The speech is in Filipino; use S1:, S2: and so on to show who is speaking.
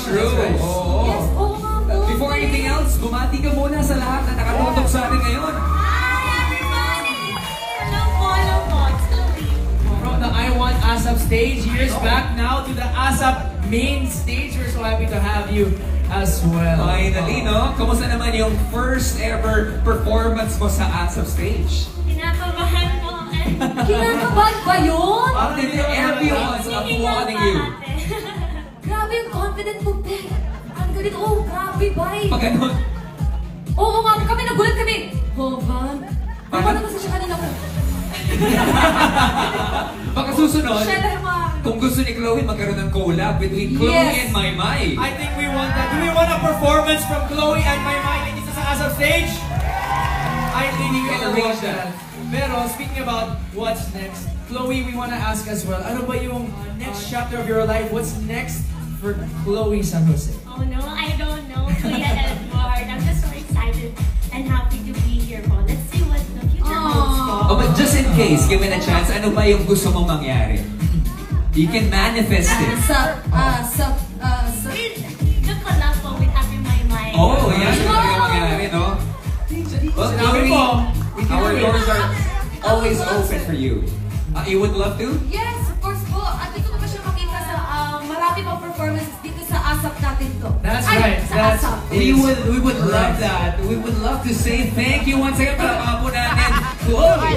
S1: true.
S2: Yes,
S1: Oo.
S2: oo nga po.
S1: Before anything else, bumati ka muna sa lahat na nakatutok sa atin ngayon.
S3: Hi, everybody! Hello po. It's Chloe.
S4: From the I Want ASAP stage, here's back now to the ASAP main stage. We're so happy to have you as well.
S1: Finally, no? Kamusta naman yung first ever performance mo sa ASAP stage?
S3: Kinakabahan po.
S2: Kinakabahan ba yun?
S1: After everyone's applauding you.
S2: Grabe yung confident mo, Bek. Ang galing. Oh, grabe, bye.
S1: Pag ganun,
S2: Oo nga, kami nagulat kami. Oh, Van. Paano kasi siya kanina ko?
S1: baka susunod,
S2: Siya lang mga...
S1: kung gusto ni Chloe magkaroon ng collab between Chloe
S2: Yes.
S1: and Maymay.
S4: I think we want that. Do we want a performance from Chloe and Maymay dito sa ASAP stage? I think we can arrange that. Pero speaking about what's next, Chloe, we want to ask as well, ano ba yung next chapter of your life? What's next for Chloe San Jose?
S3: Oh no, I don't know, Kuya Edward. I'm just so excited and happy to be here po. Let's see what the future holds po.
S1: Oh, but just in case, given a chance, ano ba yung gusto mong mangyari? You can manifest it.
S3: The collab po with Ate Maymay.
S1: Oh, yan yung talaga mangyari, no? Well,
S4: Sinabi
S1: Chloe,
S4: po, we can
S1: our
S4: do it.
S1: doors are always open for you. You would love to?
S2: Yes, of course po. At dito ko pa siya makita sa marami pang performances dito sa ASAP natin to.
S4: That's
S2: Ay,
S4: right.
S2: Sa
S4: That's
S2: ASAP.
S1: We would love that. We would love to say thank you once again. Palakpakan po natin. Chloe,